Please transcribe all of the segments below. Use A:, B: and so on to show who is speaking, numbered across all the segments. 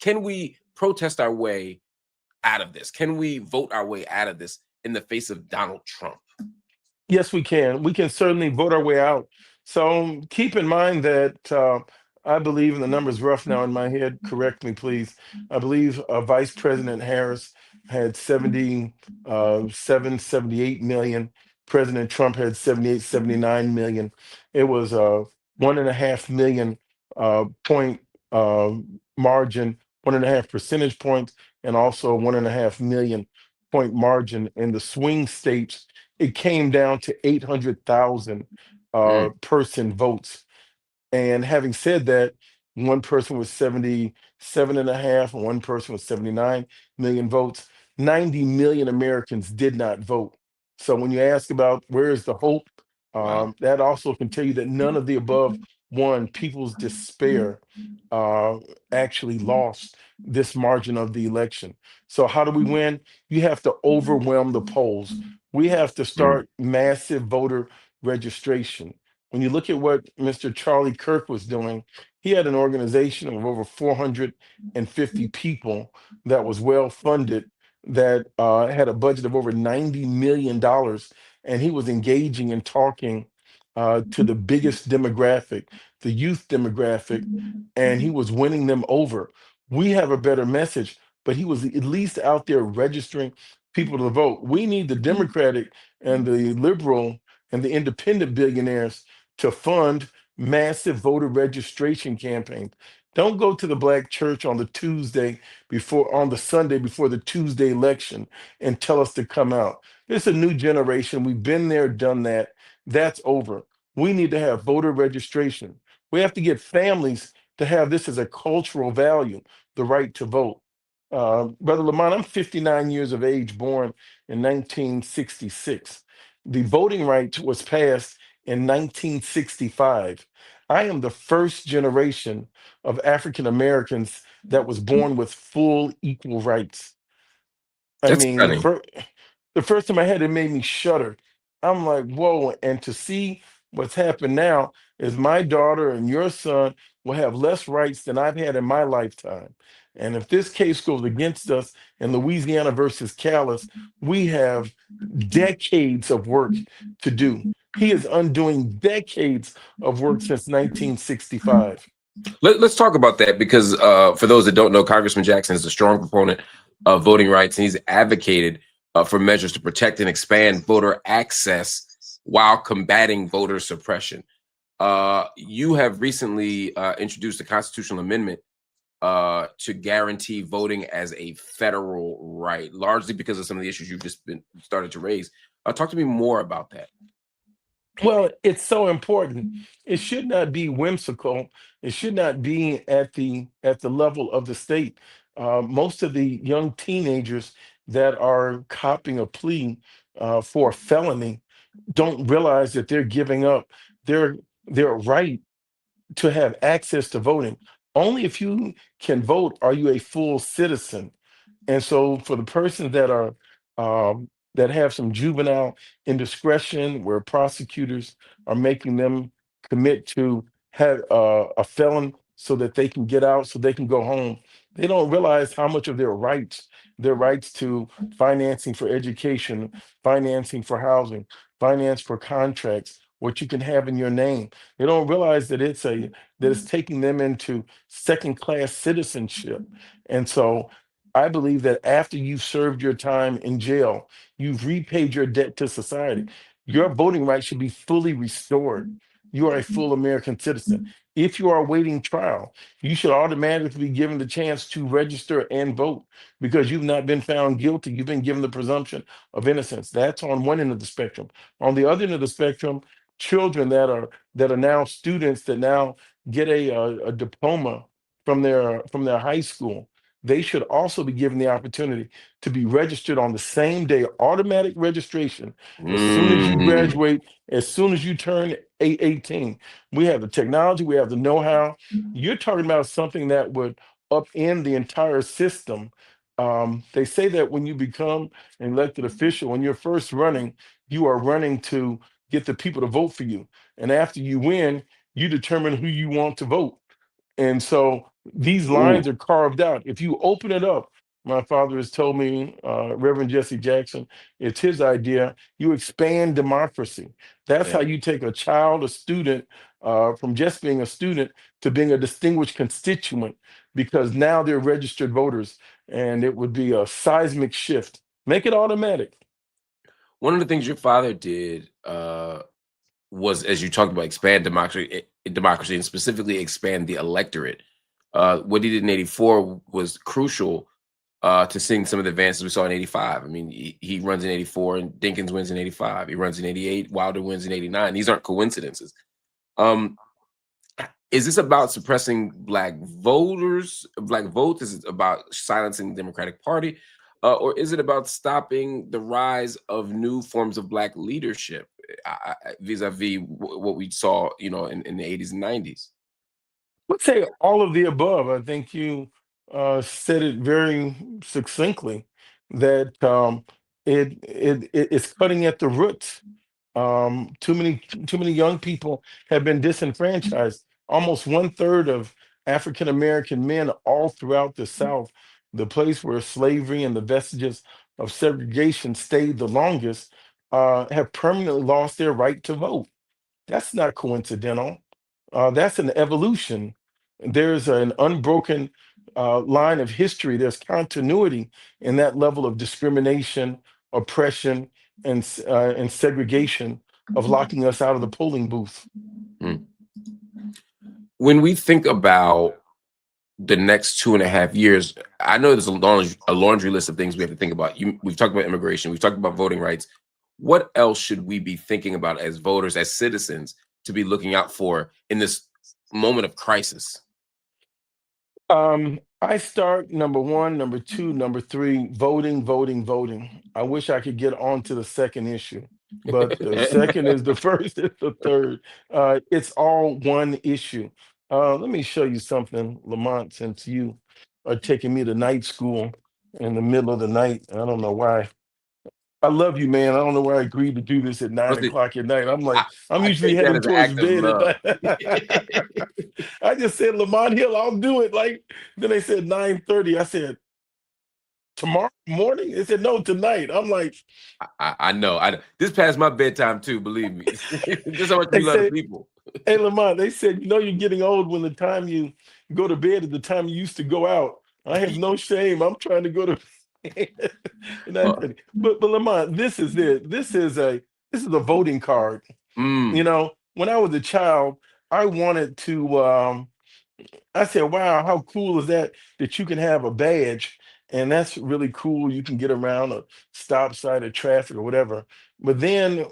A: Can we protest our way out of this? Can we vote our way out of this in the face of Donald Trump?
B: Yes, we can. We can certainly vote our way out. So keep in mind that I believe, and the number's rough now in my head, correct me, please. I believe Vice President Harris had 78 million. President Trump had 78, 79 million. It was a 1.5 million point uh, margin, 1.5 percentage points, and also a 1.5 million point margin in the swing states. It came down to 800,000
A: Mm,
B: person votes. And having said that, one person was 77 and a half, and one person was 79 million votes. 90 million Americans did not vote. So when you ask about where is the hope,
A: wow.
B: that also can tell you that none of the above one, people's despair uh, actually lost this margin of the election. So how do we win? You have to overwhelm the polls. We have to
A: Mm,
B: start massive voter registration. When you look at what Mr. Charlie Kirk was doing, he had an organization of over 450 people that was well funded, that had a budget of over $90 million, and he was engaging and talking to the biggest demographic, the youth demographic, and he was winning them over. We have a better message, but he was at least out there registering people to vote. We need the Democratic and the liberal and the independent billionaires to fund massive voter registration campaigns. Don't go to the black church on the Sunday before the Tuesday election and tell us to come out. It's a new generation. We've been there, done that. That's over. We need to have voter registration. We have to get families to have this as a cultural value, the right to vote. Brother Lamont, I'm 59 years of age, born in 1966. The voting right was passed in 1965. I am the first generation of African Americans that was born with full equal rights. I
A: that's
B: mean,
A: stunning.
B: the first time I had it made me shudder. I'm like, whoa. And to see what's happened now is my daughter and your son will have less rights than I've had in my lifetime. And if this case goes against us in Louisiana versus Callis, we have decades of work to do. He is undoing decades of work since 1965.
A: Let's talk about that because for those that don't know, Congressman Jackson is a strong proponent of voting rights, and he's advocated for measures to protect and expand voter access while combating voter suppression. You have recently introduced a constitutional amendment to guarantee voting as a federal right, largely because of some of the issues you've just been started to raise. Talk to me more about that.
B: Well, it's so important. It should not be whimsical. It should not be at the level of the state. Most of the young teenagers that are copying a plea for a felony don't realize that they're giving up their their right to have access to voting. Only if you can vote are you a full citizen. And so, for the persons that have some juvenile indiscretion, where prosecutors are making them commit to have a felon so that they can get out, so they can go home, they don't realize how much of their rights to financing for education, financing for housing, finance for contracts, what you can have in your name. They don't realize that it's taking them into second class citizenship. And so I believe that after you've served your time in jail, you've repaid your debt to society. Your voting rights should be fully restored. You are a full American citizen. If you are awaiting trial, you should automatically be given the chance to register and vote because you've not been found guilty. You've been given the presumption of innocence. That's on one end of the spectrum. On the other end of the spectrum, children that are now students that now get a diploma from their high school, they should also be given the opportunity to be registered on the same day, automatic registration. As soon as you
A: Mm,
B: graduate, as soon as you turn 18, we have the technology, we have the know-how. You're talking about something that would upend the entire system. They say that when you become an elected official, when you're first running, you are running to get the people to vote for you. And after you win, you determine who you want to vote. And so These lines
A: Ooh,
B: are carved out. If you open it up, my father has told me, Reverend Jesse Jackson, it's his idea. You expand democracy. That's how
A: yeah.
B: you take a child, a student, from just being a student to being a distinguished constituent, because now they're registered voters, and it would be a seismic shift. Make it automatic.
A: One of the things your father did was, as you talked about, expand democracy, and specifically expand the electorate. What he did in '84 was crucial to seeing some of the advances we saw in '85. I mean, he runs in '84, and Dinkins wins in '85. He runs in '88. Wilder wins in '89. These aren't coincidences. Um, is this about suppressing black voters, black votes? Is it about silencing the Democratic Party? Or is it about stopping the rise of new forms of black leadership, vis-a-vis what we saw, in the '80s and '90s?
B: Let's say all of the above. I think you said it very succinctly, that it's cutting at the roots. Too many young people have been disenfranchised. Almost one third of African American men all throughout the South, the place where slavery and the vestiges of segregation stayed the longest, have permanently lost their right to vote. That's not coincidental. That's an evolution. There's an unbroken line of history. There's continuity in that level of discrimination, oppression, and segregation of locking us out of the polling booth.
A: Mm. When we think about the next 2.5 years, I know there's a laundry list of things we have to think about. We've talked about immigration, we've talked about voting rights. What else should we be thinking about as voters, as citizens, to be looking out for in this moment of crisis?
B: I start number one, number two, number three, voting, voting, voting. I wish I could get on to the second issue, but the second is the first, is the third. It's all one issue. Let me show you something, Lamont, since you are taking me to night school in the middle of the night. I don't know why. I love you, man. I don't know why I agreed to do this at nine
A: Honestly,
B: o'clock at night. I'm
A: I,
B: like, I'm
A: I
B: usually
A: take that
B: heading
A: as an
B: towards
A: act of
B: bed at
A: love.
B: night. I just said Lamont Hill, I'll do it. Like, then they said 9:30. I said, tomorrow morning? They said, no, tonight. I'm like,
A: I know. This past my bedtime too. Believe me. This is how much
B: they
A: we love the
B: said,
A: people.
B: hey Lamont, they said, you're getting old when the time you go to bed is the time you used to go out. I have no shame. I'm trying to go to bed.
A: Uh,
B: 9:30. But Lamont, this is it. This is a voting card.
A: mm,
B: When I was a child, I wanted to. I said, wow, how cool is that you can have a badge? And that's really cool. You can get around a stop sign of traffic or whatever. But then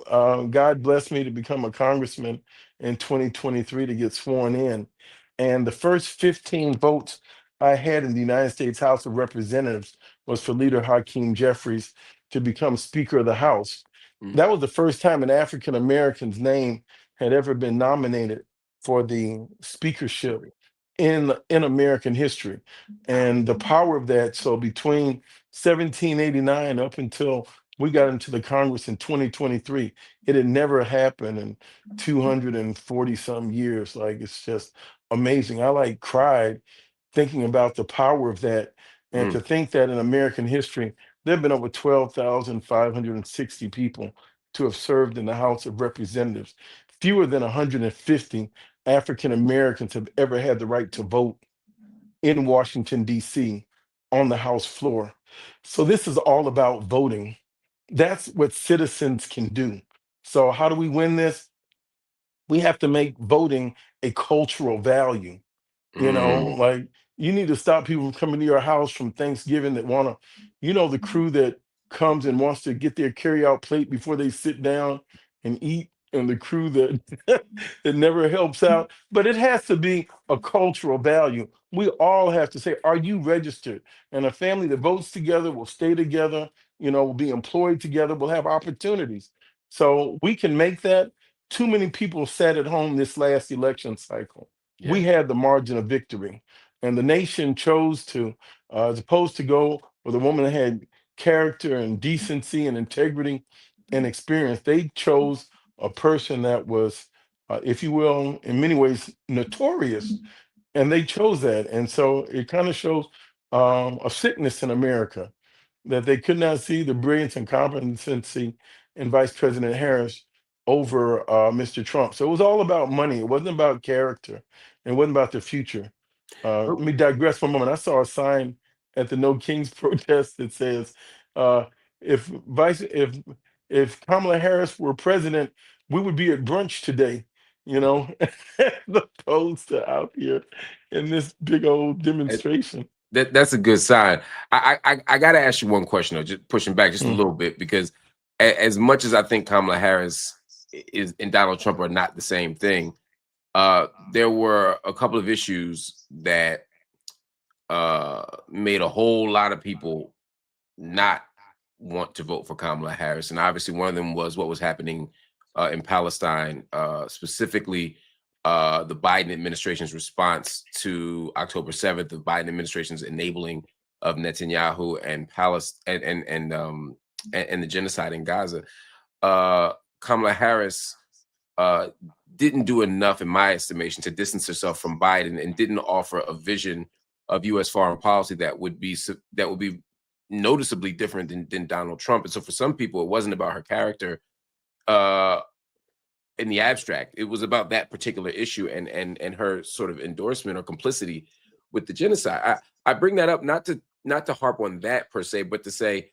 B: God blessed me to become a congressman in 2023 to get sworn in. And the first 15 votes I had in the United States House of Representatives was for Leader Hakeem Jeffries to become Speaker of the House.
A: mm,
B: That was the first time an African American's name had ever been nominated for the speakership in American history. And the power of that, so between 1789 up until we got into the Congress in 2023, it had never happened in 240 some years. Like, it's just amazing. I like cried thinking about the power of that. And
A: mm.
B: to think that in American history, there have been over 12,560 people to have served in the House of Representatives. Fewer than 150 African Americans have ever had the right to vote in Washington, D.C. on the House floor. So this is all about voting. That's what citizens can do. So, how do we win this? We have to make voting a cultural value.
A: Mm.
B: Like, you need to stop people from coming to your house from Thanksgiving that want to, the crew that comes and wants to get their carry-out plate before they sit down and eat, and the crew that that never helps out. But it has to be a cultural value. We all have to say, are you registered? And a family that votes together will stay together, will be employed together, will have opportunities. So we can make that. Too many people sat at home this last election cycle. We
A: Yeah.
B: had the margin of victory, and the nation chose to, as opposed to go with a woman that had character and decency and integrity and experience, they chose a person that was, if you will, in many ways notorious. and they chose that. And so it kind of shows a sickness in America that they could not see the brilliance and competency in Vice President Harris over Mr. Trump. So it was all about money. It wasn't about character. It wasn't about the future. Let me digress for a moment. I saw a sign at the No Kings protest that says, uh, "If Vice, if Kamala Harris were president, we would be at brunch today." You know, as opposed to out here in this big old demonstration.
A: That's a good sign. I got to ask you one question, though, just pushing back just a
B: Mm.
A: little bit, because as much as I think Kamala Harris is and Donald Trump are not the same thing, there were a couple of issues that made a whole lot of people not want to vote for Kamala Harris. And obviously, one of them was what was happening in Palestine, specifically the Biden administration's response to October 7th, the Biden administration's enabling of Netanyahu and Palestine and the genocide in Gaza. Kamala Harris uh, didn't do enough, in my estimation, to distance herself from Biden, and didn't offer a vision of U.S. foreign policy that would be noticeably different than Donald Trump. And so for some people, it wasn't about her character uh, in the abstract. It was about that particular issue and her sort of endorsement or complicity with the genocide. I bring that up not to harp on that per se, but to say,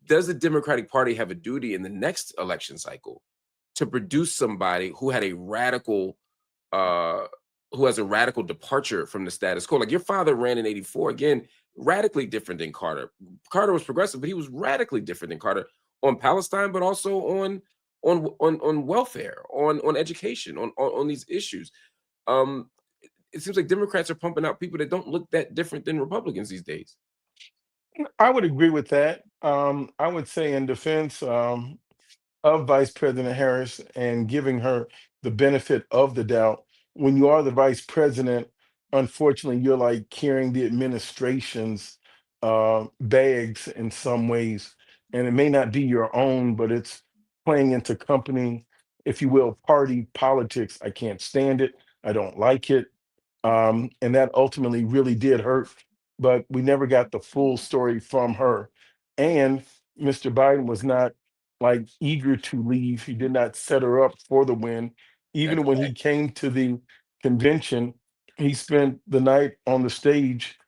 A: does the Democratic Party have a duty in the next election cycle to produce somebody who had a radical uh who has a radical departure from the status quo? Like your father ran in 84, again, radically different than Carter. Carter was progressive, but he was radically different than Carter on Palestine, but also on welfare, on education, on these issues. Um, it seems like Democrats are pumping out people that don't look that different than Republicans these days.
B: I would agree with that. I would say in defense, of Vice President Harris and giving her the benefit of the doubt. When you are the vice president, unfortunately, you're like carrying the administration's bags in some ways. And it may not be your own, but it's playing into company, if you will, party politics. I can't stand it. I don't like it. And that ultimately really did hurt, but we never got the full story from her. And Mr. Biden was not like eager to leave. He did not set her up for the win.
A: That's
B: Even
A: a
B: when he
A: fact.
B: came to the convention, he spent the night on the stage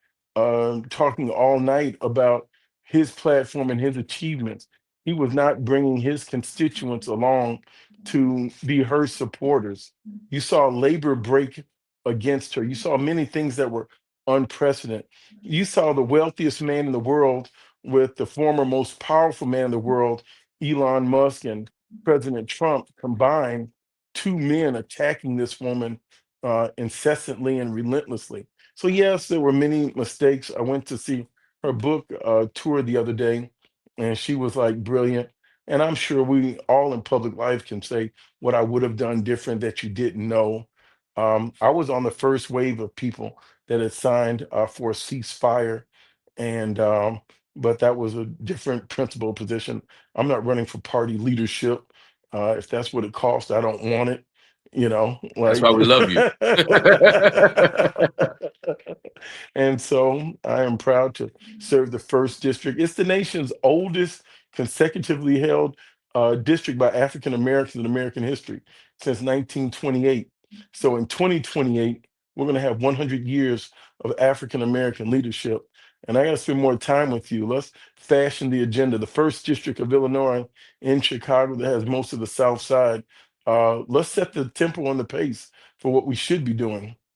B: talking all night about his platform and his achievements. He was not bringing his constituents along to be her supporters. You saw labor break against her. You saw many things that were unprecedented. You saw the wealthiest man in the world with the former most powerful man in the world, Elon Musk and President Trump combined, two men attacking this woman incessantly and relentlessly. So, yes, there were many mistakes. I went to see her book tour the other day, and she was like brilliant. And I'm sure we all in public life can say what I would have done different that you didn't know. I was on the first wave of people that had signed for a ceasefire, and but that was a different principal position. I'm not running for party leadership. If that's what it costs, I don't want it. You know,
A: That's why
B: like.
A: we love you.
B: And so I am proud to serve the first district. It's the nation's oldest consecutively held district by African Americans in American history since 1928. So in 2028, we're going to have 100 years of African American leadership. And I got to spend more time with you. Let's fashion the agenda. The first district of Illinois in Chicago that has most of the South Side. Let's set the tempo and the pace for what we should be doing.